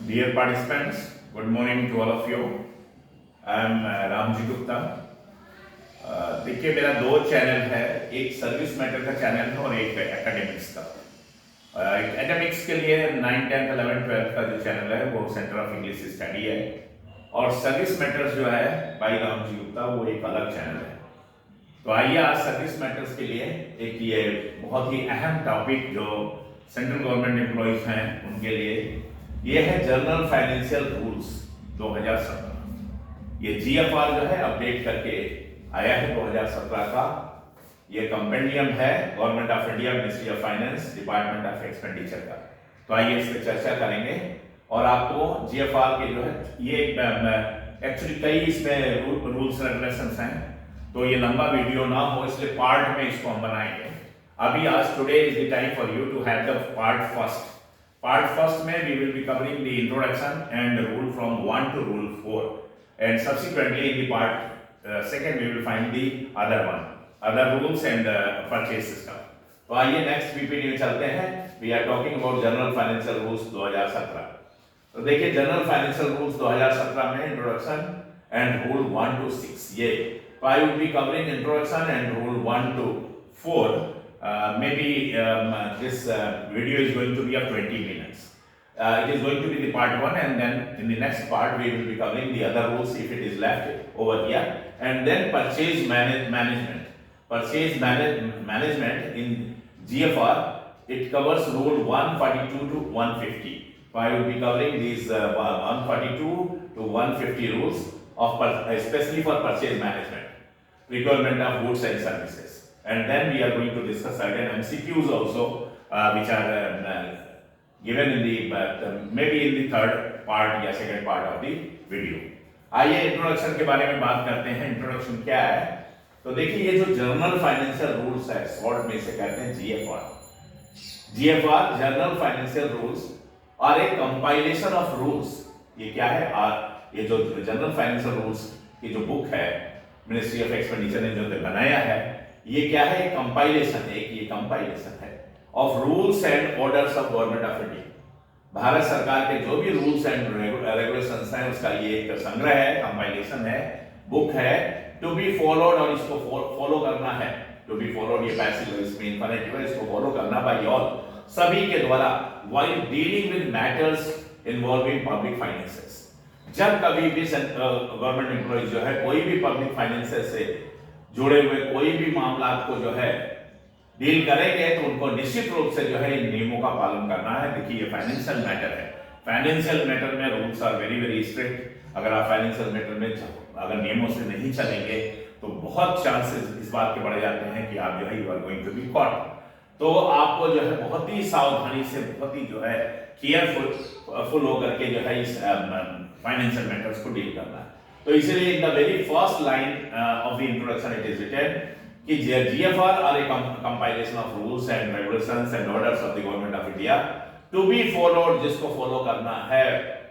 Dear participants, good morning to all of you. I am Ramji Gupta. देखिए मेरा दो channel है, एक सर्विस मैटर का चैनल है और एक एकेडमिक्स का। एकेडमिक्स के लिए 9, 10, 11, 12 का जो चैनल है वो सेंटर ऑफ इंग्लिश स्टडी है और सर्विस मैटर्स जो है बाई रामजी गुप्ता वो एक अलग चैनल है। तो आइए आज सर्विस मैटर्स के लिए एक ये बहुत ही अहम टॉपिक जो सेंट्रल गवर्नमेंट एम्प्लॉइज हैं उनके लिए ये है जनरल फाइनेंशियल रूल्स 2017। ये जीएफआर जो है अपडेट करके आया है 2017 का। ये कंपेंडियम है government of India, ministry of finance, department of expenditure का। तो आइए इस पर चर्चा करेंगे और आपको जीएफआर के जो है ये एक्चुअली कई इसमें रूल्स रेगुलेशंस हैं, तो ये लंबा वीडियो ना हो इसलिए पार्ट में इसको हम बनाएंगे। अभी आज today is the time for you to have the part first. Part first में we will be covering the introduction and rule from 1 to rule 4, and subsequently in the part second we will find the other rules and purchase system. तो आइए next PPT में चलते हैं। We are talking about general financial rules 2017। तो देखिए general financial rules 2017 में introduction and rule 1 to 6 ये। तो I will be covering introduction and rule 1 to 4. Maybe this video is going to be of 20 minutes. It is going to be the part 1, and then in the next part we will be covering the other rules if it is left over here, and then purchase management. Purchase management in GFR, it covers rule 142 to 150. So I will be covering these 142 to 150 rules of especially for purchase management, procurement of goods and services. And then we are going to discuss certain MCQs also, which are given in the maybe in the third part या second part of the video. आइए introduction के बारे में बात करते हैं। Introduction क्या है? तो देखिए ये जो जनरल फाइनेंशियल रूल्स है शॉर्ट में इसे कहते हैं GFR. GFR general financial rules और एक कंपाइलेशन ऑफ रूल्स। ये क्या है? ये जो जनरल फाइनेंशियल रूल्स की जो बुक है मिनिस्ट्री ऑफ एक्सपेंडिचर ने जो बनाया है, ये क्या है? एक कंपाइलेशन है, ये कंपाइलेशन है of rules and orders of government of India. Bharat सरकार के जो भी रूल्स एंड रेगुलेशंस हैं उसका ये एक संग्रह है, कंपाइलेशन है, बुक है टू बी फॉलोड, और इसको फॉलो करना है। टू बी फॉलोड ये पैसिव इसमें इंफिनिटिव है, इसको फॉलो करना बाय ऑल सभी के द्वारा while dealing with matters involving public finances. जब कभी भी गवर्नमेंट एम्प्लॉइज जो है कोई भी पब्लिक फाइनेंसेस से जुड़े हुए कोई भी मामला को जो है डील करेंगे तो उनको निश्चित रूप से जो है इन नियमों का पालन करना है। देखिए ये फाइनेंशियल मैटर है, फाइनेंशियल मैटर में rules are very very strict. अगर आप फाइनेंशियल मैटर में अगर नियमों से नहीं चलेंगे तो बहुत चांसेस इस बात के बढ़ जाते हैं कि आप जो है you are going to be caught. तो आपको जो है बहुत ही सावधानी से, बहुत ही जो है केयरफुल होकर के जो है इस फाइनेंशियल मैटर्स को डील करना है। तो इसीलिए in the very first line of the introduction it is written कि GFR are a compilation of rules and regulations and orders of the government of India to be followed, जिसको follow करना है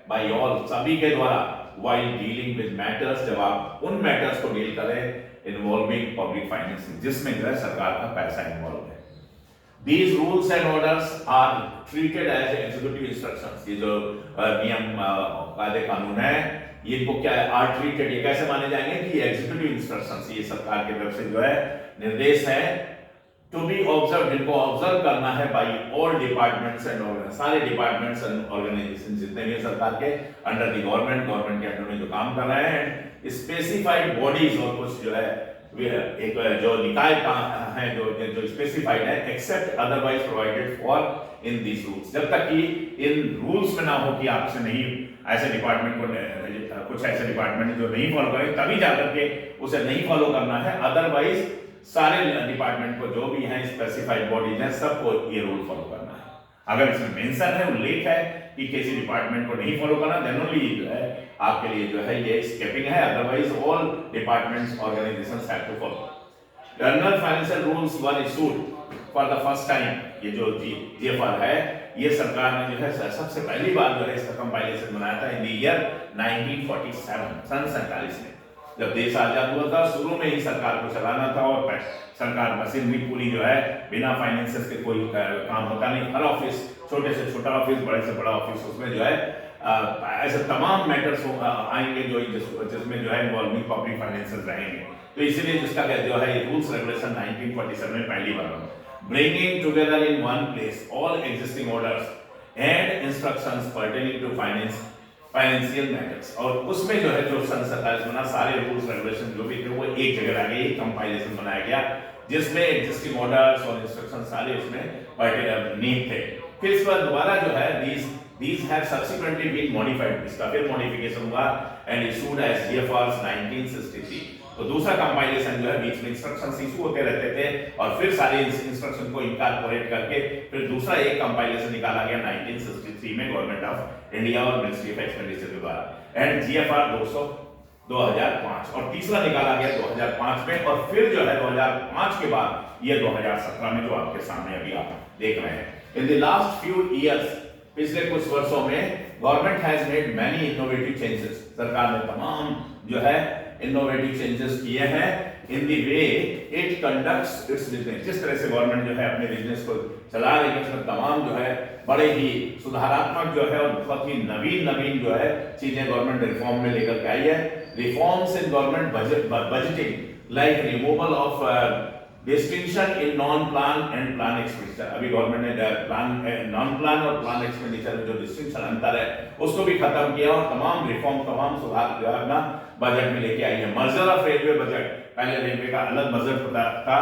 by all सभी के द्वारा while dealing with matters, जब आप उन मैटर्स को डील करें इन्वॉल्विंग पब्लिक फाइनेंसिंग जिसमें जो है सरकार का पैसा इन्वॉल्व है। These rules and orders are treated as executive instructions। ये जो नियम कायदे कानून है ये इनको क्या है? आर ट्रीटेड, ये कैसे माने जाएंगे कि एग्जीक्यूटिव इंस्ट्रक्शंस, ये सरकार की तरफ से जो है निर्देश है टू बी ऑब्जर्व, जिनको ऑब्जर्व करना है by all departments and organisation, सारे डिपार्टमेंट्स एंड ऑर्गेनाइजेशन जितने भी सरकार के अंडर द गवर्नमेंट के अंडर में जो काम कर रहे हैं, स्पेसिफाइड बॉडीज और कुछ जो है एक जो निकाय है जो स्पेसिफाइड है except otherwise provided for in this rules. जब तक कि इन रूल्स में ना हो कि आपसे नहीं ऐसे डिपार्टमेंट को कुछ ऐसे डिपार्टमेंट जो नहीं फॉलो करें तभी जाकर के उसे नहीं फॉलो करना है, अदरवाइज सारे डिपार्टमेंट को जो भी हैं स्पेसिफाइड बॉडीज हैं सबको ये रूल फॉलो करना है। अगर इसमें मेंशन है, उल्लेख है कि किसी डिपार्टमेंट को नहीं फॉलो करना, देन ओनली जो है आपके लिए जो है ये स्केपिंग है, otherwise all departments organisations have to follow. General financial rules were issued for the first time. ये जो जीएफआर है ये सरकार ने जो है सबसे पहली बार जो है इसका कंपाइलेशन बनाया था इन द ईयर 1947, सन 47 में, जब देश आजाद हुआ था। शुरू में ही सरकार को चलाना था और सरकार मशीनरी पूरी जो है बिना फाइनेंसेस के कोई काम होता नहीं। हर ऑफिस, छोटे से छोटा ऑफिस, बड़े से बड़ा ऑफिस, उसमें जो है ऐसे तमाम मैटर्स आएंगे जो जिसमें जो है इन्वॉल्विंग पब्लिक फाइनेंसेस रहेंगे। तो इसीलिए जिसका जो है रूल्स रेगुलेशन 1947 में पहली बार bringing together in one place all existing orders and instructions pertaining to financial matters, और उसमें जो है जो सन 27 बना सारे रूल्स रेगुलेशन जो भी थे वो एक जगह आ गए, एक कंपाइलेशन बनाया गया जिसमें एग्जिस्टिंग ऑर्डर्स और इंस्ट्रक्शन सारे उसमें नीड थे। फिर इस पर दोबारा जो है these have subsequently been modified, इसका फिर मॉडिफिकेशन हुआ and issued as GFRs 1963। तो दूसरा कंपाइलेशन जो है बीच में इंस्ट्रक्शंस इशू होते रहते थे और फिर सारे इंस्ट्रक्शन को इनकॉर्पोरेट करके फिर दूसरा एक कंपाइलेशन निकाला गया 1963 में गवर्नमेंट ऑफ इंडिया और मिनिस्ट्री ऑफ एक्सपेंडिचर के द्वारा एंड GFR 200 2005, और तीसरा निकाला गया 2005 में, और फिर जो है 2005 के बाद ये 2017 में जो आपके सामने अभी आप देख रहे हैं। In the last few years, पिछले कुछ वर्षों में government has made many innovative changes, सरकार ने तमाम जो है इनोवेटिव चेंजेस किए हैं in the way it conducts it's business. जिस तरह से गवर्नमेंट जो है अपने बिजनेस को चला रही है उसमें तमाम जो है बड़े ही सुधारात्मक जो है और बहुत ही नवीन जो है चीजें गवर्नमेंट रिफॉर्म में लेकर के आई है। Reforms in government budgeting like removal of distinction in non plan and plan expenditure. अभी गवर्नमेंट ने प्लान नॉन प्लान और प्लान एक्सपेंडिचर में जो डिस्टिंक्शन अंतर है उसको भी खत्म किया और तमाम रिफॉर्म तमाम सुधार जो है अपना बजट में लेके आई है। मर्जर ऑफ रेलवे बजट, पहले रेलवे का अलग बजट था,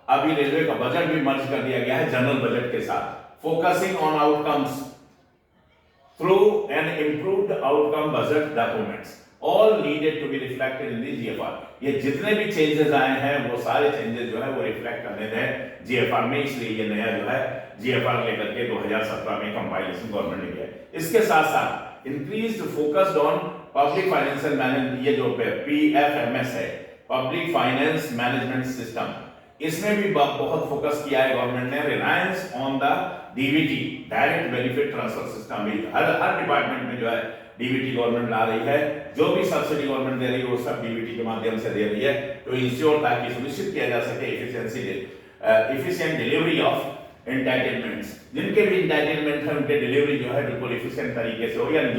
अभी रेलवे का बजट भी मर्ज कर दिया गया है जनरल बजट के साथ, focusing on outcomes through an improved outcome budget documents all needed to be reflected in the GFR। ये जितने भी चेंजेस आए हैं वो सारे चेंजेस जो है वो रिफ्लेक्ट करने हैं GFR में, इसलिए ये नया जो है GFR लेकर के 2017 में कंपाइलेशन गवर्नमेंट ने किया है। इसके साथ साथ increased focused on public financial management, ये जो PFMS है पब्लिक फाइनेंस मैनेजमेंट सिस्टम, इसमें भी बहुत फोकस किया है गवर्नमेंट ने। Reliance on the DBT direct benefit transfer system, her department में जो है DBT गवर्नमेंट ला रही है, जो भी सब्सिडी गवर्नमेंट दे रही है वो सब DBT के माध्यम से दे रही है तो इंश्योर ताकि सुनिश्चित किया जा सके एफिशिएंट डिलीवरी ऑफ एंटाइटलमेंट्स। जिनके भी एंटाइटलमेंट है उनके डिलीवरी जो है बिल्कुल एफिशिएंट तरीके से हो, यानी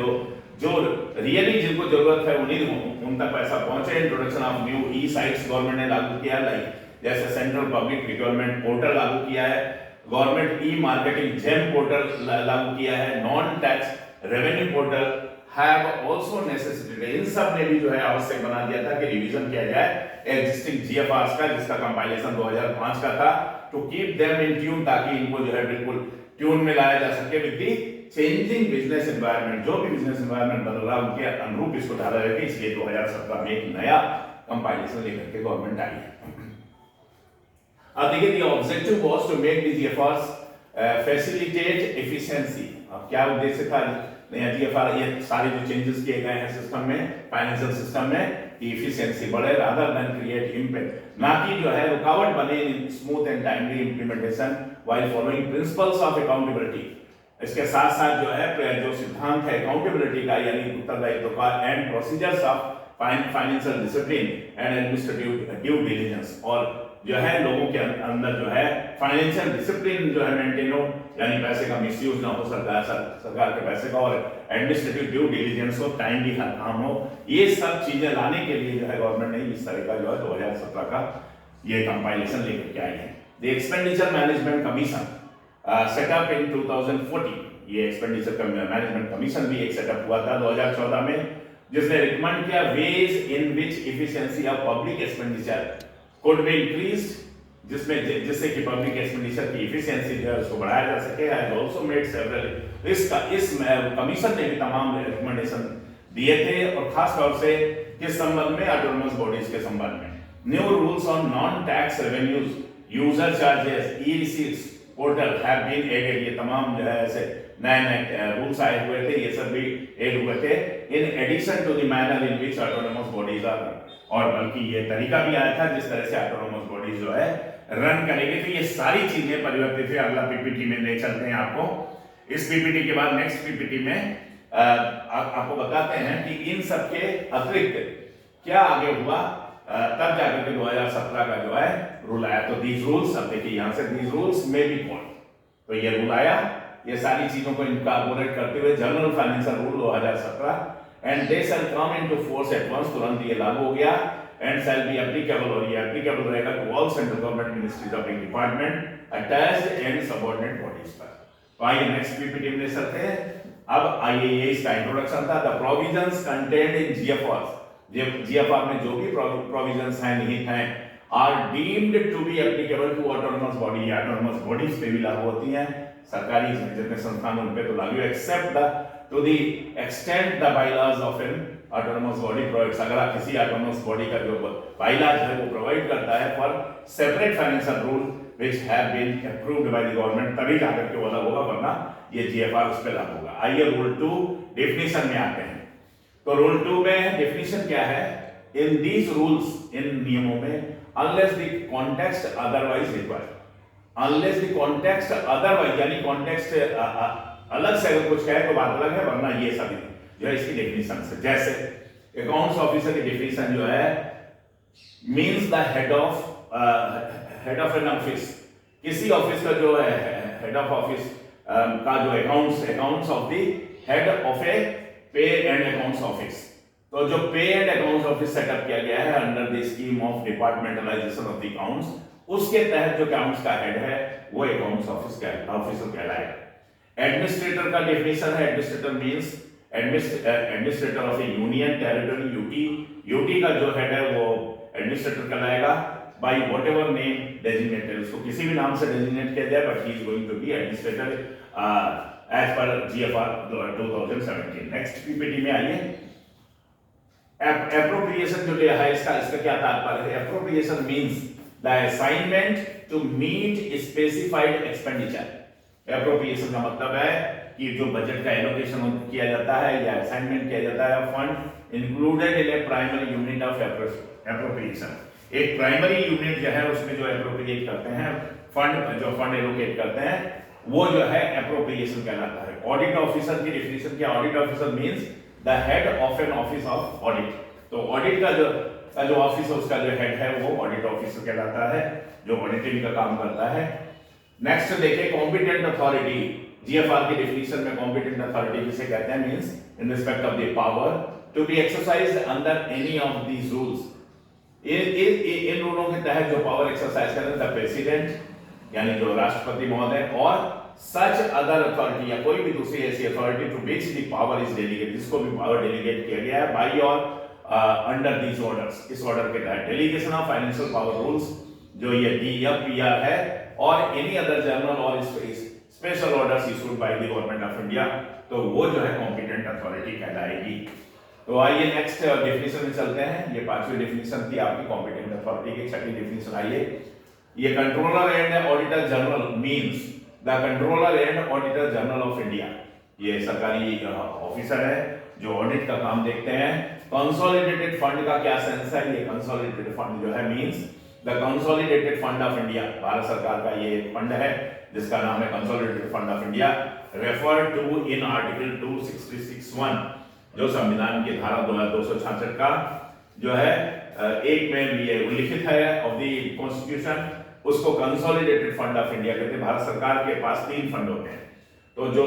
जो रियली जिनको जरूरत है उन तक पैसा पहुंचे। Introduction of new E sites government ने लागू किया, लाइक जैसे सेंट्रल पब्लिक रिक्वायरमेंट पोर्टल लागू किया है, government e marketing GeM portal लागू किया है, non tax revenue portal have also necessitated, इन सब ने भी जो है आवश्यक बना दिया था कि रिवीजन किया जाए एग्जिस्टिंग GFRs का, जिसका कंपाइलेशन 2005 का था, to keep them in tune, ताकि इनको जो है बिल्कुल ट्यून में लाया जा सके with the changing business environment. जो भी बिजनेस एनवायरनमेंट बदल रहा उनके अनुरूप इसको ढाला जाए, इसलिए 2017 में एक नया कंपाइलेशन लेकर के गवर्नमेंट आई है। अब देखिए the objective was to make the GFRs facilitate efficiency. अब क्या उद्देश्य था नया GFR, ये सारे जो चेंजेस किए गए हैं सिस्टम में, फाइनेंशियल सिस्टम में, एफिशिएंसी बढ़े रादर देन क्रिएट इम्पैक्ट, ना कि जो है रुकावट बने in smooth and timely implementation while following principles of accountability. इसके साथ साथ जो है जो सिद्धांत है अकाउंटेबिलिटी का, यानी उत्तरदायित्व का, and procedures of financial discipline and administrative due diligence, और जो है लोगों के अंदर जो है फाइनेंशियल डिसिप्लिन जो है मेंटेन हो, यानी पैसे का मिसयूज ना हो सरकार के पैसे का, और एडमिनिस्ट्रेटिव ड्यू डिलिजेंस हो, टाइमली हर काम हो। ये सब चीजें लाने के लिए जो है गवर्नमेंट ने इस तरह का जो है 2017 का ये कंपाइलेशन लेकर के आई है। The expenditure management commission set up in 2014, ये एक्सपेंडिचर का मैनेजमेंट कमीशन भी एक सेटअप हुआ था 2014 में, जिसने रिकमेंड किया ways in which efficiency of public expenditure could be increased, जिससे कि पब्लिक एक्सपेंडिचर की एफिशिएंसी जो है उसको बढ़ाया जा सके। हैज आल्सो मेड सेवरल, इस कमीशन ने भी तमाम रिकमेंडेशन दिए थे, और खास तौर से किस संबंध में, ऑटोनोमस बॉडीज के संबंध में। New rules on non tax revenues, user charges, e receipts portal have been added, ये तमाम जो है ऐसे नए रूल्स आए हुए थे, ये सब भी एड हुए थे in addition to the manner in which autonomous bodies are, और बल्कि ये तरीका भी आया था जिस तरह से ऑटोनोमस बॉडीज जो है रन करेंगे। तो ये सारी चीजें परिवर्तित है। अगला PPT में ले चलते हैं आपको, इस PPT के बाद नेक्स्ट PPT में आपको बताते हैं कि इन सब के अतिरिक्त क्या आगे हुआ, तब जाकर के 2017 का जो है रूल आया। तो दीज रूल्स, अब देखिए यहां से दीज रूल्स में भी कौन, तो ये रूल आया ये सारी चीजों को इनकॉर्पोरेट करते हुए general financial rule 2017 and they shall come into force at once, तुरंत ये लागू हो गया एंड शैल बी एप्लीकेबल, और ये एप्लीकेबल रहेगा to all central government ministries of department attached and subordinate bodies पर। तो आइए नेक्स्ट पीपीटी में देख सकते हैं। अब आइए ये इसका इंट्रोडक्शन था। The provisions contained in GFR, GFR में जो भी प्रोविजंस हैं निहित हैं are deemed to be applicable to autonomous body, autonomous bodies पे भी लागू होती हैं, सरकारी जितने संस्थान उन पे तो लागू, except the to the extent the bylaws of an autonomous body provides, अगर आप किसी ऑटोनोमस बॉडी का जो बायलॉज है वो प्रोवाइड करता है for separate financial rule which have been approved by the government, तभी जाकर के वो अलग होगा, वरना ये जीएफआर उस पे लागू होगा। आइए रूल 2 डेफिनेशन में आते हैं। तो रूल 2 में डेफिनेशन क्या है? इन दीज रूल्स, इन नियमों में, unless the context otherwise required, unless the context otherwise, यानी context अलग से अगर कुछ है तो बात अलग है, वरना ये सभी जो है इसकी डेफिनेशन से, जैसे अकाउंट्स ऑफिसर की डेफिनेशन जो है means the head of an office, किसी ऑफिस का जो है हेड ऑफ ऑफिस का जो accounts of the head of a pay and accounts office. तो जो पे एंड अकाउंट्स ऑफिस सेटअप किया गया है under the scheme of departmentalisation of the accounts, उसके तहत जो अकाउंट्स का हेड है वो अकाउंट्स ऑफिसर कहलाएगा। एडमिनिस्ट्रेटर का डेफिनेशन है, administrator means administrator of A union territory, UT का जो हेड है वो एडमिनिस्ट्रेटर कहलाएगा by whatever name designated, उसको किसी भी नाम से डेजिग्नेट किया जाए, but he is going to be administrator as per GFR 2017। Next PPT में आइए। एप्रोप्रिएशन जो लिया है इसका क्या तात्पर्य है? Appropriation means the assignment to meet specified expenditure. Appropriation का मतलब है कि जो बजट का एलोकेशन किया जाता है या असाइनमेंट किया जाता है fund included in A primary unit of appropriation. एक प्राइमरी यूनिट जो है उसमें जो एप्रोप्रिएट करते हैं फंड, जो फंड एलोकेट करते हैं वो जो है एप्रोप्रिएशन कहलाता है। ऑडिट ऑफिसर की डेफिनेशन क्या? Audit officer means the head of an office of audit. तो ऑडिट का जो ऑफिस है उसका जो हेड है वो ऑडिट ऑफिसर कहलाता है, जो ऑडिटिंग का काम करता है। नेक्स्ट देखिए कॉम्पिटेंट अथॉरिटी। जीएफआर की डेफिनेशन में कॉम्पिटेंट अथॉरिटी किसे कहते हैं? Means in respect of the power to be exercised under any of these rules. इन रूलों के तहत जो पावर एक्सरसाइज करते हैं प्रेसिडेंट यानी जो राष्ट्रपति महोदय और सच अदर अथॉरिटी या कोई भी दूसरी ऐसी authority to which the power is delegate, जिसको भी पावर डेलीगेट किया गया है बाय और अंडर दीज ऑर्डर्स, इस ऑर्डर के तहत। Delegation of financial power rules जो ये डीएफपीआर है और एनी अदर जनरल और special orders issued by the government of India, तो वो जो है कॉम्पिटेंट अथॉरिटी कहलाएगी। तो आइए नेक्स्ट डेफिनेशन में चलते हैं। ये पांचवी डेफिनेशन थी आपकी कॉम्पिटेंट अथॉरिटी की। छठी डेफिनेशन आइए। ये controller and auditor general means the controller and auditor general of India. ये सरकारी ऑफिसर है जो ऑडिट का काम देखते हैं। कंसोलिडेटेड फंड का क्या सेंस है? ये कंसोलिडेटेड फंड जो है means the consolidated fund of India. Bharat सरकार का ये फंड है जिसका नाम है consolidated fund of India, refer to in article 266(1) जो संविधान की धारा 266 का जो है एक में ये उल्लिखित है ऑफ द कॉन्स्टिट्यूशन, उसको कंसोलिडेटेड फंड ऑफ इंडिया कहते हैं। भारत सरकार के पास 3 फंड होते हैं, तो जो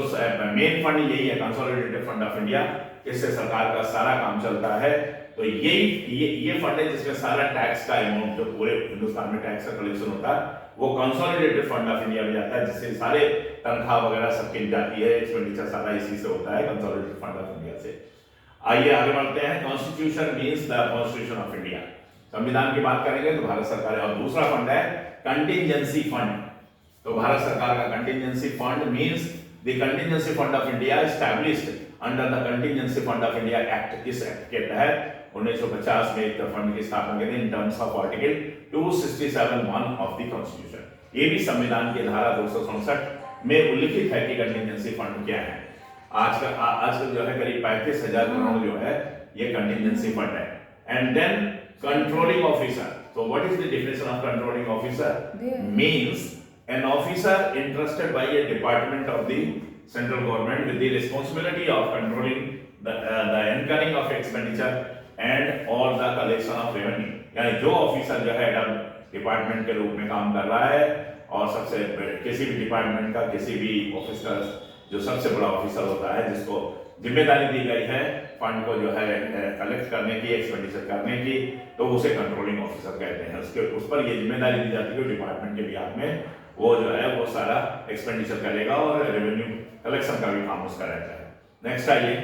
मेन फंड यही है कंसोलिडेटेड फंड ऑफ इंडिया, इससे सरकार का सारा काम चलता है। तो ये फंड है जिसमें सारा टैक्स का अमाउंट जो पूरे हिंदुस्तान में टैक्स का कलेक्शन होता है वो कंसोलिडेटेड फंड ऑफ इंडिया में जाता है, जिससे सारे तनख्वाह वगैरह सबकी जाती है, एक्सपेंडिचर सारा इसी से होता है कंसोलिडेटेड फंड ऑफ इंडिया से। आइए आगे बढ़ते हैं। Constitution means the constitution of India. संविधान की बात करेंगे तो भारत सरकार है। और दूसरा फंड है कंटिजेंसी फंड। तो भारत सरकार का contingency fund means the contingency fund of India established under the contingency fund of India act. इस एक्ट के तहत 1950 में एक फंड की स्थापना की थी in terms of article 267(1) of the constitution. ये भी संविधान की धारा 267 में उल्लिखित है कि कंटिजेंसी फंड क्या है। आजकल जो है करीब 35,000 करोड़ जो है ये कंटिजेंसी फंड है। And then controlling officer. तो what is the definition of controlling officer? Means an officer entrusted by a department of the central government with the responsibility of controlling the incurring of expenditure and or the collection of revenue। यानी जो officer जो है department के रूप में काम कर रहा है और किसी भी डिपार्टमेंट का, किसी भी ऑफिस का जो सबसे बड़ा ऑफिसर होता है, जिसको जिम्मेदारी दी गई है फंड को जो है कलेक्ट करने की, एक्सपेंडिचर करने की, तो उसे कंट्रोलिंग ऑफिसर कहते हैं। उस पर ये जिम्मेदारी दी जाती है डिपार्टमेंट के बिहाफ में वो जो है वो सारा एक्सपेंडिचर करेगा और रेवेन्यू कलेक्शन का भी काम उसका रहता है। नेक्स्ट आइए,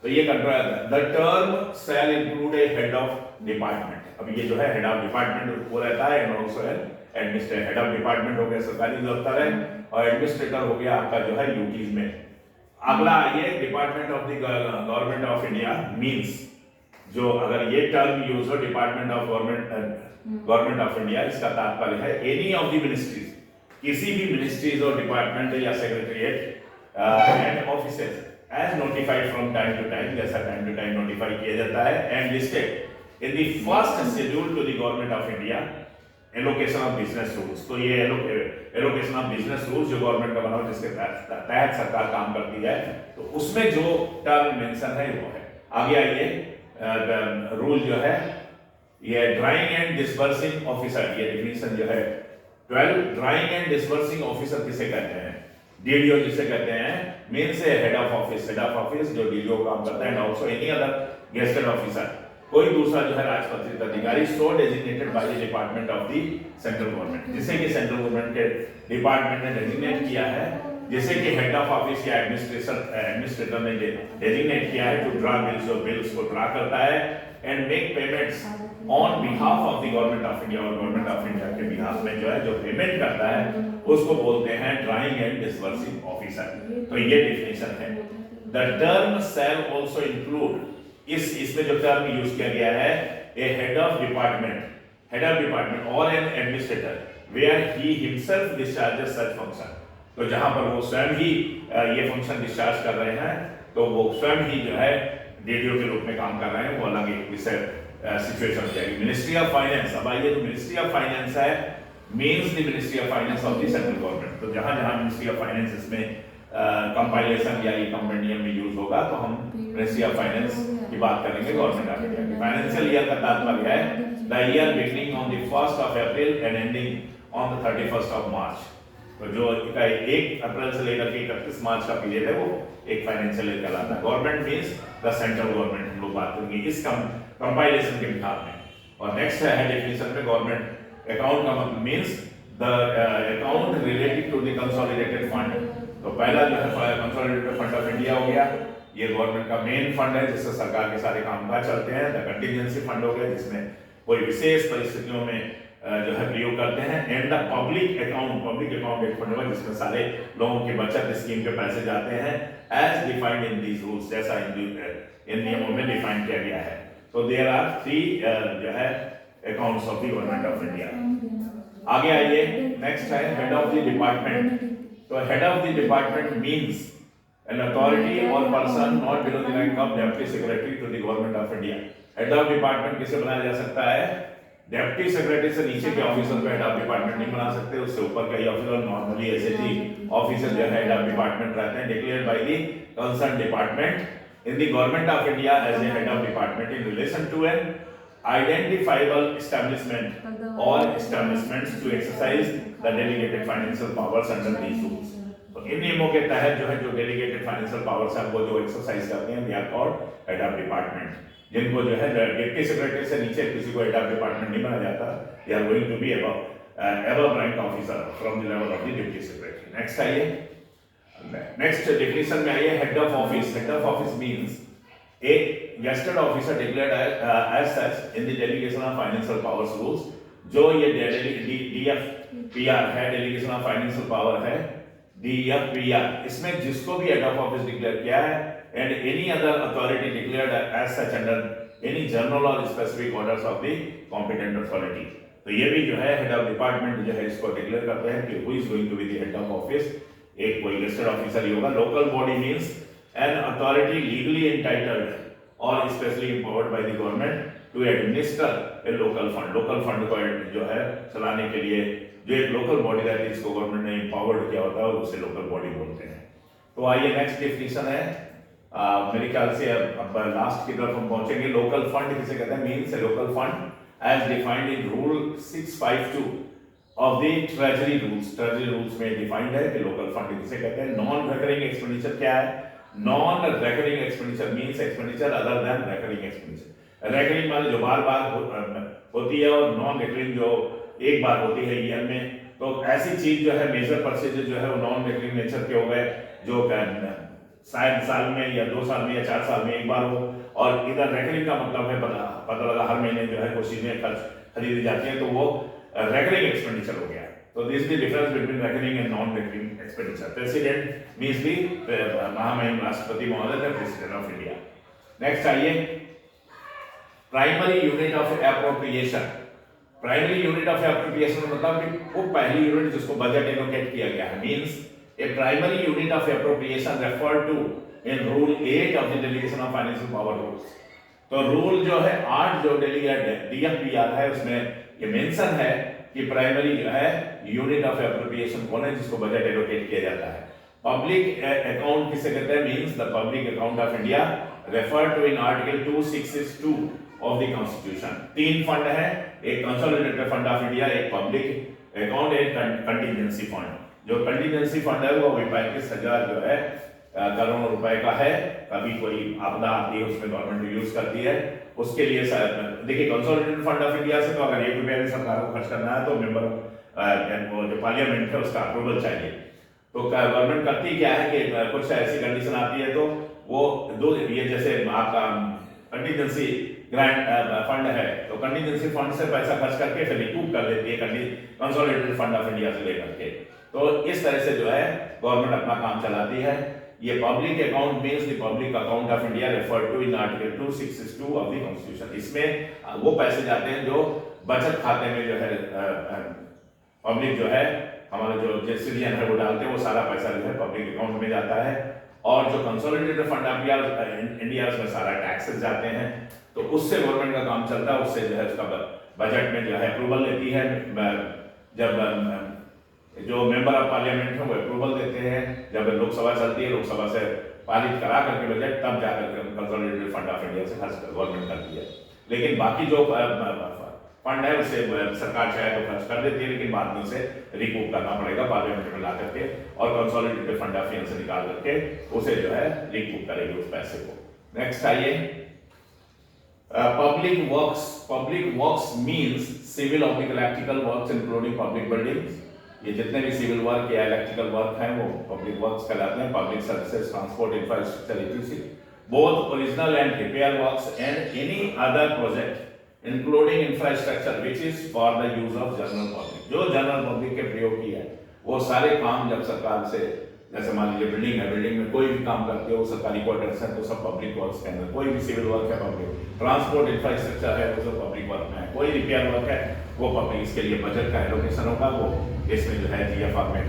तो ये control the term shall include A head of department. अब ये जो है हेड ऑफ डिपार्टमेंट वो रहता है, and also administrator. Head of department हो गया सरकारी दफ्तर है, और एडमिनिस्ट्रेटर हो गया आपका जो है यूटीज में। अगला आइए, department of the government of India means, जो अगर ये टर्म यूज हो department of government of India, इसका तात्पर्य है एनी ऑफ द मिनिस्ट्रीज, किसी भी मिनिस्ट्रीज और डिपार्टमेंट या secretariat and offices as notified from time to time, जैसा टाइम टू टाइम नोटिफाई किया जाता है, and listed in the first schedule to the government of India allocation of business rules. तो ये एलोकेशन ऑफ बिजनेस रूल्स जो government का बना हुआ, जिसके तहत सरकार काम करती है, तो उसमें जो टर्म मेंशन है वो है। आगे आइए, रूल जो है ये ड्राइंग एंड डिस्बर्सिंग ऑफिसर, ये डिफिनेशन जो है 12, ड्राइंग एंड डिस्बर्सिंग ऑफिसर किसे कहते हैं? डीडीओ जिसे कहते हैं, मींस हेड ऑफ ऑफिस जो डीडीओ काम करता है, and also any other gazetted officer, कोई दूसरा जो है राजपत्रित अधिकारी, so designated by the department of the central government, जिसे कि सेंट्रल गवर्नमेंट के डिपार्टमेंट ने डेजिग्नेट किया है, जिसे कि हेड ऑफ ऑफिस या एडमिनिस्ट्रेटर ने डेजिग्नेट किया है, टू ड्रा बिल्स और बिल्स को ड्रा करता है, and make payments on behalf of the government of India, और गवर्नमेंट ऑफ इंडिया के बिहाफ में जो है जो पेमेंट करता है उसको बोलते हैं ड्राइंग एंड डिस्बर्सिंग ऑफिसर। तो ये डेफिनेशन है। The term shall also include, इसमें जो टर्म यूज किया गया है, ए हेड ऑफ डिपार्टमेंट और an administrator where he himself discharges such function. तो जहां पर वो स्वयं ही ये फंक्शन डिस्चार्ज कर रहे हैं, तो वो स्वयं ही जो है डीडीओ के रूप में काम कर रहे हैं, वो अलग एक विषय सिचुएशन हो जाएगी। मिनिस्ट्री ऑफ फाइनेंस, अब आइए, तो मिनिस्ट्री ऑफ फाइनेंस है means the ministry of finance of the central government. तो जहां जहां मिनिस्ट्री ऑफ फाइनेंस इसमें कंपाइलेशन या ये कंपेंडियम में यूज होगा, तो हम मिनिस्ट्री ऑफ फाइनेंस की बात करेंगे गवर्नमेंट ऑफ इंडिया की। फाइनेंशियल ईयर का तात्पर्य है the year beginning on the 1st of April and ending on the 31st of March। तो जो 1 अप्रैल से लेकर के 31 मार्च का पीरियड है, वो एक फाइनेंशियल ईयर कहलाता है। Government means the central government, हम लोग बात करेंगे इस कंपाइलेशन के बिहाफ में। और नेक्स्ट है डेफिनेशन में, गवर्नमेंट अकाउंट का means the account related to the consolidated fund. तो पहला जो है कंसोलिडेटेड फंड ऑफ इंडिया हो गया, ये गवर्नमेंट का मेन फंड है जिससे सरकार के सारे कामकाज चलते हैं। द कंटिजेंसी फंड हो गया, जिसमें कोई विशेष परिस्थितियों में जो है प्रयोग करते हैं। एंड द पब्लिक अकाउंट एक फंड होगा जिसमें सारे लोगों की बचत स्कीम के पैसे जाते हैं, as defined in these rules, जैसा इन नियमों में डिफाइन किया गया है। तो देयर आर 3 जो है accounts of the government of India. आगे आइए, नेक्स्ट है हेड ऑफ द डिपार्टमेंट। तो head of the department means an authority or person not below the rank of deputy secretary to the government of India। Head of department किसे बनाया जा सकता है? Deputy secretary से नीचे के ऑफिसर को हेड ऑफ डिपार्टमेंट नहीं बना सकते, उससे ऊपर के ऑफिसर, नॉर्मली एसएजी ऑफिसर जो हेड ऑफ डिपार्टमेंट रहते हैं, declared by the concern department in the government of India as a head of department in relation to an identifiable establishment or establishments to exercise the delegated financial powers under these rules। तो इन नियमों के तहत जो है जो delegated financial powers हैं वो जो एक्सरसाइज करते हैं, they are called head of department. जिनको जो है डिप्टी सेक्रेटरी से नीचे किसी को हेड ऑफ डिपार्टमेंट नहीं बना जाता, they are going to be above rank officer from the level of the deputy secretary. Next आइए, नेक्स्ट डेफिनेशन में आइए, head of office. Head of office means a gazetted officer declared as such in the delegation of financial powers rules। जो ये DFPR है, delegation of financial power है, DFPR, इसमें जिसको भी हेड ऑफ ऑफिस डिक्लेयर किया है, and any other authority declared as such under any general और specific orders of the competent authority. तो ये भी जो है हेड ऑफ डिपार्टमेंट जो है इसको डिक्लेयर करते हैं कि who is going to be the head of office. एक कोई गेस्टेड ऑफिसर ही होगा। Local body means an authority legally entitled or specially empowered by the government to administer a local fund। local fund को जो है चलाने के लिए जो एक लोकल बॉडी रहती है, इसको गवर्नमेंट ने empowered किया होता है, उसे लोकल बॉडी बोलते हैं। तो आइए नेक्स्ट डेफिनेशन है, मेरे ख्याल से अब लास्ट की तरफ हम पहुंचेंगे। लोकल फंड किसे कहते हैं? Means A local fund as defined in rule 652 of the treasury rules. Treasury rules में डिफाइंड है कि लोकल फंड किसे कहते हैं। नॉन रिकरिंग एक्सपेंडिचर क्या है? Non recurring expenditure means expenditure other than recurring expenditure. Recurring माने जो बार बार होती है, और नॉन रिकरिंग जो एक बार होती है ईयर में। तो ऐसी चीज जो है मेजर परचेज जो है वो नॉन रिकरिंग नेचर के हो गए, जो शायद साल में या 2 साल में या 4 साल में एक बार हो। और इधर रिकरिंग का मतलब है पता लगा हर महीने जो है कुछ चीजें खरीदी जाती है, तो वो रिकरिंग एक्सपेंडिचर हो गया। तो this is the difference between recurring and non recurring expenditure. President means the महामहिम राष्ट्रपति महोदय थे, प्रेसिडेंट ऑफ इंडिया। नेक्स्ट आइए, primary unit of appropriation. Primary unit of appropriation मतलब कि वो पहली यूनिट जिसको बजट एलोकेट किया गया है। Means a primary unit of appropriation referred to in rule 8 of the delegation of financial power rules. तो रूल जो है 8 जो DFPR है उसमें ये मेंशन है कि प्राइमरी जो है यूनिट ऑफ एप्रोप्रिएशन कौन है जिसको बजट एलोकेट किया जाता है। पब्लिक अकाउंट किसे कहते हैं? Means the public account of India referred to in article 2662 of the constitution. 3 fund है, एक कंसोलिडेटेड फंड ऑफ इंडिया, एक पब्लिक अकाउंट, एक कंटीजेंसी फंड। जो कंटीजेंसी फंड है वो 35,000 जो है करोड़ रुपए का है। कभी कोई आपदा आती है उसमें गवर्नमेंट यूज करती है, उसके लिए देखिए कंसोलिडेटेड फंड ऑफ इंडिया से तो अगर 1 रुपया भी सरकार को खर्च करना है तो मेंबर जो पार्लियामेंट है उसका अप्रूवल चाहिए। तो गवर्नमेंट करती क्या है कि कुछ ऐसी कंडीशन आती है तो वो दो ये जैसे आपका कंटीजेंसी ग्रांट फंड है तो कंटीजेंसी फंड से पैसा खर्च करके फिर रिकूप कर लेती है कंसोलिडेटेड फंड ऑफ इंडिया से लेकर के। तो इस तरह से जो है गवर्नमेंट अपना काम चलाती है। ये public account means the public account of India referred to in article 2662 of the constitution. इसमें वो पैसे जाते हैं जो बचत खाते में जो है पब्लिक जो है हमारे जो सिटीजन है वो डालते हैं, वो सारा पैसा जो है पब्लिक अकाउंट में जाता है। और जो कंसोलिडेटेड फंड ऑफ इंडिया उसमें सारा टैक्सेस जाते हैं, तो उससे गवर्नमेंट का काम चलता है। उससे जो है उसका बजट में जो है अप्रूवल लेती है। जब जो मेंबर ऑफ पार्लियामेंट है वो अप्रूवल देते हैं, जब लोकसभा चलती है लोकसभा से पारित करा करके बजट तब जाकर कंसोलिडेटेड फंड ऑफ इंडिया से खर्च गवर्नमेंट करती है। लेकिन बाकी जो फंड है उसे सरकार चाहे तो खर्च कर देती है, लेकिन बाद में उसे रिकूप करना पड़ेगा पार्लियामेंट में ला करके, और कंसोलिडेटेड फंड ऑफ इंडिया से निकाल करके उसे जो है रिकूप करेगी उस पैसे को। नेक्स्ट आइए, पब्लिक वर्क्स मींस सिविल और electrical works including public buildings. ये जितने भी सिविल वर्क या इलेक्ट्रिकल वर्क हैं वो पब्लिक वर्क्स कहलाते हैं। Public services, transport, infrastructure, etc., both original and repair works and any other project including infrastructure which is for the use of general public. जो general public के प्रयोग की है वो सारे काम जब सरकार से, जैसे मान लीजिए बिल्डिंग है, बिल्डिंग में कोई भी काम करते हो सरकारी क्वार्टर्स है तो सब पब्लिक वर्क्स के अंदर, कोई भी सिविल वर्क है पब्लिक, ट्रांसपोर्ट इंफ्रास्ट्रक्चर है वो सब पब्लिक वर्क में है, कोई रिपेयर वर्क है वो पब्लिक। इसके लिए बजट का एलोकेशन होगा, वो इसमें जो है GFR में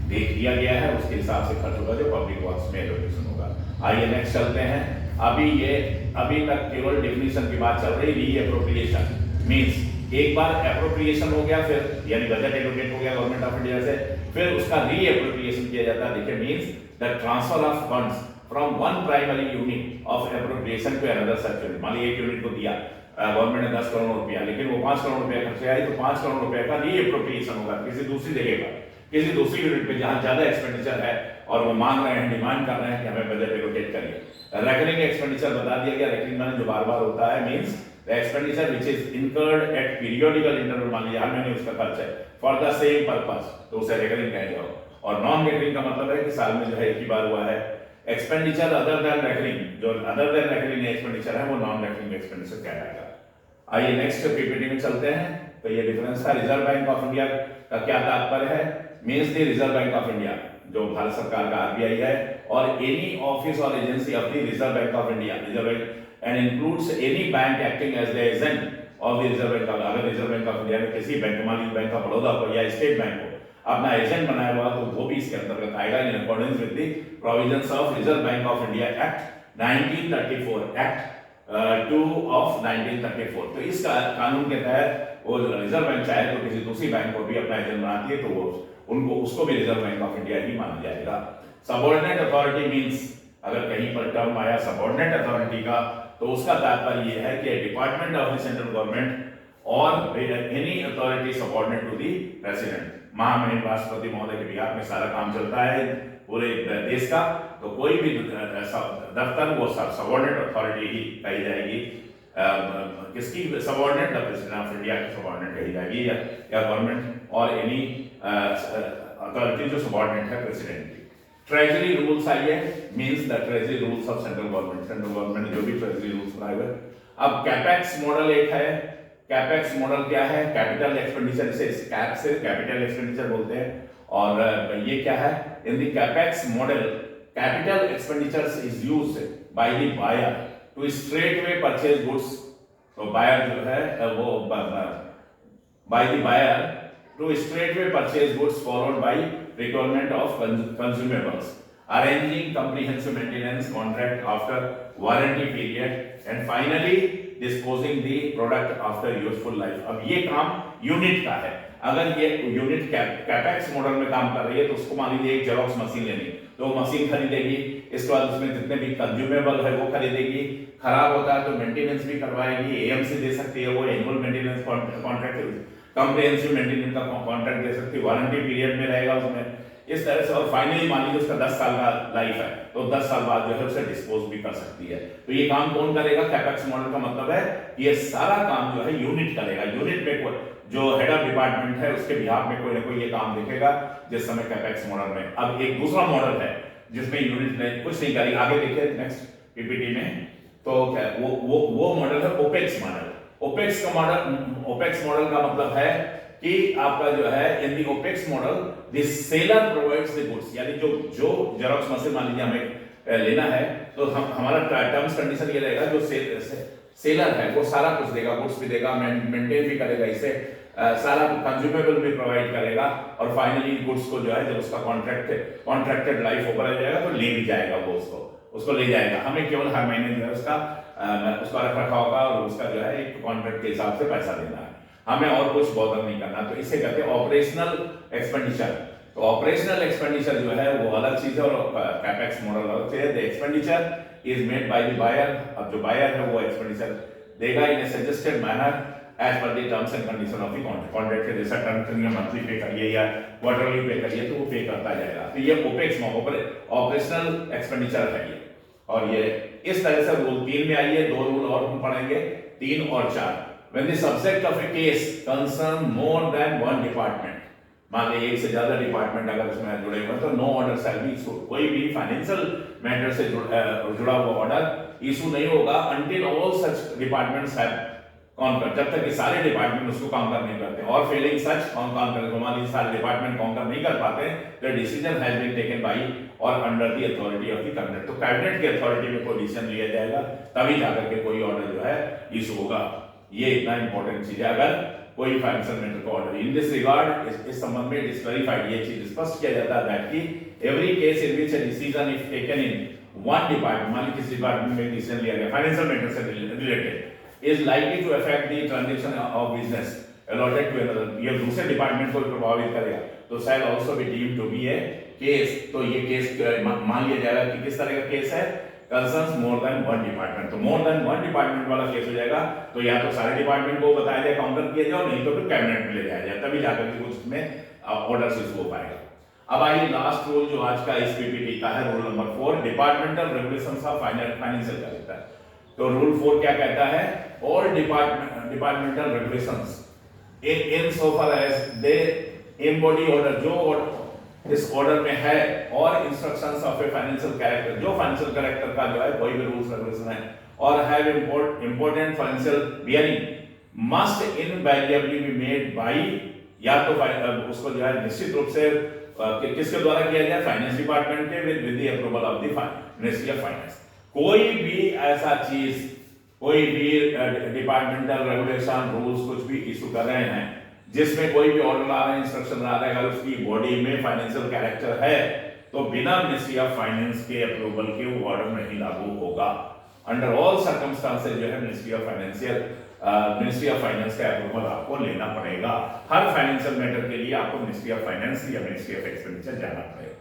देख दिया गया है, उसके हिसाब से खर्च होगा जो पब्लिक वर्क्स में एलोकेशन होगा। आइए नेक्स्ट चलते हैं। अभी तक केवल डेफिनेशन की बात चल रही। रीएप्रोप्रिएशन मींस एक बार एप्रोप्रिएशन हो गया, फिर यानी बजट एलोकेट हो गया गवर्नमेंट ऑफ इंडिया से, फिर उसका रीएप्रोप्रिएशन किया जाता है। देखिए means the transfer of funds from one primary unit of appropriation to another such unit. मान लीजिए एक यूनिट को दिया गवर्नमेंट ने 10 करोड़ रुपया, लेकिन वो 5 करोड़ रुपया खर्च आई, तो 5 करोड़ रुपया का रीएप्रोप्रिएशन होगा किसी दूसरी जगह पर, किसी दूसरी यूनिट पे जहां ज्यादा एक्सपेंडिचर है और वो मांग रहे हैं, डिमांड कर रहे हैं कि हमें बजट एलोकेट करिए। रेकरिंग एक्सपेंडिचर बता दिया गया। रेकरिंग माने जो बार बार होता है, means the expenditure which is incurred at periodical interval. मान लीजिए हर महीने उसका खर्च है फॉर द सेम पर्पस, तो उसे रेकरिंग कह जाओ। और नॉन रेकरिंग का मतलब है कि साल में जो है एक ही बार हुआ है। एक्सपेंडिचर अदर देन रेकरिंग, जो अदर देन रेकरिंग एक्सपेंडिचर है वो नॉन रेकरिंग एक्सपेंडिचर कहलाएगा। आइए नेक्स्ट पीपीटी में चलते हैं। तो ये डिफरेंस है। रिजर्व बैंक ऑफ इंडिया का क्या तात्पर्य है? Means the reserve bank of India जो भारत सरकार का RBI है, और एनी ऑफिस और agency of the reserve bank of India, reserve bank and includes any bank acting as the agent of the reserve bank. अगर रिजर्व बैंक ऑफ इंडिया ने किसी bank, मान लीजिए बैंक ऑफ बड़ौदा को या स्टेट बैंक को अपना एजेंट बनाया हुआ, तो वो भी इसके अंतर्गत आएगा in accordance with the provisions of reserve bank of India act 1934, act 2 of 1934। तो इस कानून के तहत वो रिजर्व बैंक चाहे तो किसी दूसरी बैंक को भी अपना एजेंट बनाती है, तो वो उनको उसको भी रिजर्व बैंक ऑफ इंडिया ही माना जाएगा। सबऑर्डिनेट अथॉरिटी मींस अगर कहीं पर टर्म आया सबऑर्डिनेट अथॉरिटी का, तो उसका तात्पर्य यह है कि department of the central government और any authority subordinate to the president. महामहिम राष्ट्रपति महोदय के बिहार में सारा काम चलता है पूरे देश का, तो कोई भी दफ्तर वो सबऑर्डिनेट अथॉरिटी ही कही जाएगी। किसकी subordinate? The president of India की सबऑर्डिनेट कही जाएगी, या गवर्नमेंट और एनी अथॉरिटी जो सबऑर्डिनेट है प्रेसिडेंट की। ट्रेजरी रूल्स आइए, means the treasury rules of central government. Central government ने जो भी ट्रेजरी रूल्स बनाए हुए। अब कैपेक्स मॉडल एक है। कैपेक्स मॉडल क्या है? कैपिटल एक्सपेंडिचर, से कैप से कैपिटल एक्सपेंडिचर बोलते हैं। और ये क्या है? In the capex model capital expenditures is used by the buyer to straightway purchase goods. तो बायर जो है वो by the buyer to straightway purchase goods followed by requirement of consumables, arranging comprehensive maintenance contract after warranty period, and finally disposing the product after useful life। अब ये काम unit का है। अगर ये यूनिट कैपेक्स मॉडल में काम कर रही है तो उसको मान लीजिए एक जेरॉक्स मशीन लेनी, तो वो मशीन खरीदेगी, इसके बाद उसमें जितने भी कंज्यूमेबल है वो खरीदेगी, खराब होता है तो मेंटेनेंस भी करवाएगी, एएमसी दे सकती है, वो annual maintenance contract, comprehensive maintenance का कॉन्ट्रैक्ट दे सकती है, वारंटी पीरियड में रहेगा उसमें, इस तरह से। और फाइनली मान लीजिए उसका 10 साल का लाइफ है, तो 10 साल बाद जो है उसे डिस्पोज भी कर सकती है। तो ये काम कौन करेगा? कैपेक्स मॉडल का मतलब है ये सारा काम जो है यूनिट करेगा। यूनिट में जो हेड ऑफ डिपार्टमेंट है उसके बिहाफ में कोई ना कोई ये काम देखेगा जिस समय कैपेक्स मॉडल में। अब एक दूसरा मॉडल है जिसमें यूनिट ने कुछ नहीं करी, आगे देखिए नेक्स्ट पीपीटी में। तो क्या वो मॉडल है ओपेक्स मॉडल। ओपेक्स मॉडल का मतलब है कि आपका जो है in the opex model the seller provides the goods, यानी जो जेरॉक्स मशीन मान लीजिए हमें लेना है तो हमारा टर्म्स कंडीशन ये रहेगा, जो सेलर है वो सारा कुछ देगा, गुड्स भी देगा, मेंटेन भी करेगा, इसे सारा कंज्यूमेबल भी प्रोवाइड करेगा, और फाइनली गुड्स को जो है जब उसका कॉन्ट्रैक्टेड लाइफ ओवर आ जाएगा तो ले भी जाएगा, वो उसको ले जाएगा। हमें केवल हर महीने जो है उसका रख रखाव का और उसका जो है एक कॉन्ट्रैक्ट के हिसाब से पैसा देना है, हमें और कुछ बॉदर नहीं करना। तो इसे कहते हैं ऑपरेशनल एक्सपेंडिचर। तो ऑपरेशनल एक्सपेंडिचर जो है वो अलग चीज है और कैपेक्स मॉडल अलग चीज है। The expenditure is made by the buyer. अब जो बायर है वो एक्सपेंडिचर देगा in a suggested manner as per the terms and condition of the contract के जैसा टर्म्स में मंथली पे करिए या क्वार्टरली पे करिए तो वो पे करता जाएगा। तो ये ओपेक्स ऑपरेशनल एक्सपेंडिचर है ये। और ये इस तरह से रूल 3 में आइए, 2 रूल और हम पढ़ेंगे, 3 और 4। When the subject of a case concern more than one department, मान लीजिए एक से ज्यादा डिपार्टमेंट अगर इसमें जुड़े हुए तो no order shall be issued. कोई भी फाइनेंशियल मैटर से जुड़ा हुआ ऑर्डर इशू नहीं होगा until all such departments have concurred, जब तक कि सारे डिपार्टमेंट उसको काउंटर नहीं करते। और फेलिंग सच काउंटर, मान लीजिए सारे डिपार्टमेंट काउंटर नहीं कर पाते तो decision has been taken by और under the authority of the cabinet. तो कैबिनेट की अथॉरिटी में कोई डिसीजन लिया जाएगा तभी जाकर के कोई ऑर्डर जो है इशू होगा। ये इतना इंपॉर्टेंट चीज है अगर कोई फाइनेंशियल मैटर का ऑर्डर। इन दिस रिगार्ड इस संबंध में इट इज वेरीफाइड, ये चीज स्पष्ट किया जाता है दैट कि every case in which a decision is taken in one department, मान लीजिए किसी डिपार्टमेंट में डिसीजन लिया गया फाइनेंशियल मैटर से related, is likely to affect the transaction of business allotted to another, ये दूसरे डिपार्टमेंट को प्रभावित करेगा तो shall also be deemed to be a case। तो ये केस मान लिया जाएगा कि किस तरह का केस है, concerns more than one department। तो more than one department वाला केस हो जाएगा तो या तो सारे डिपार्टमेंट को बताया जाए, काउंटर किया जाए, नहीं तो फिर कैबिनेट में ले जाया जाए, तभी जाकर के कुछ में ऑर्डर इशू हो पाएगा। अब आइए लास्ट रूल जो आज का इस पीपीटी का है, rule number 4, departmental regulations of financial का रहता है। तो रूल 4 क्या कहता है? All departmental regulations in so far as they embody order, जो इस ऑर्डर में है, और instructions of a financial character, जो फाइनेंशियल कैरेक्टर का जो है कोई भी रूल्स रेगुलेशन है और have important financial bearing, must invaluably be made by, या तो उसको जो है निश्चित रूप से किसके द्वारा किया जाए, फाइनेंस डिपार्टमेंट के with the approval of the ministry of finance. कोई भी ऐसा चीज, कोई भी डिपार्टमेंटल रेगुलेशन रूल्स कुछ भी इशू कर रहे हैं जिसमें कोई भी ऑर्डर आ रहा है, इंस्ट्रक्शन आ रहा है, अगर उसकी बॉडी में फाइनेंशियल कैरेक्टर है तो बिना मिनिस्ट्री ऑफ फाइनेंस के अप्रूवल के वो ऑर्डर नहीं लागू होगा। अंडर ऑल सर्कमस्टांसेस जो है मिनिस्ट्री ऑफ फाइनेंस का अप्रूवल आपको लेना पड़ेगा। हर फाइनेंशियल मैटर के लिए आपको मिनिस्ट्री ऑफ फाइनेंस या मिनिस्ट्री ऑफ एक्सपेंडिचर जाना पड़ेगा।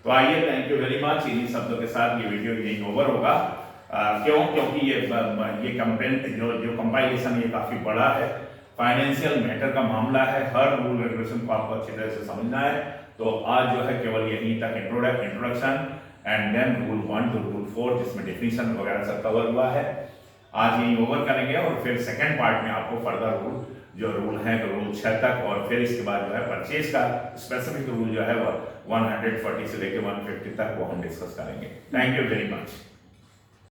तो आइए, थैंक यू वेरी मच। इन्हीं शब्दों के साथ ये वीडियो यही ओवर होगा। क्योंकि ये कंपेन जो कंपाइलेशन ये काफी बड़ा है, फाइनेंशियल मैटर का मामला है, हर रूल रेगुलेशन को आपको अच्छी तरह से समझना है। तो आज जो है केवल यहीं तक introduction and then rule 1 to rule 4 जिसमें डेफिनेशन वगैरह सब कवर हुआ है, आज यही ओवर करेंगे और फिर सेकंड पार्ट में आपको फर्दर रूल जो रूल हैं तो रूल 6 तक और फिर इसके बाद जो है परचेज का स्पेसिफिक रूल जो है वो 140 से लेकर 150 तक वो हम डिस्कस करेंगे। Thank you very much.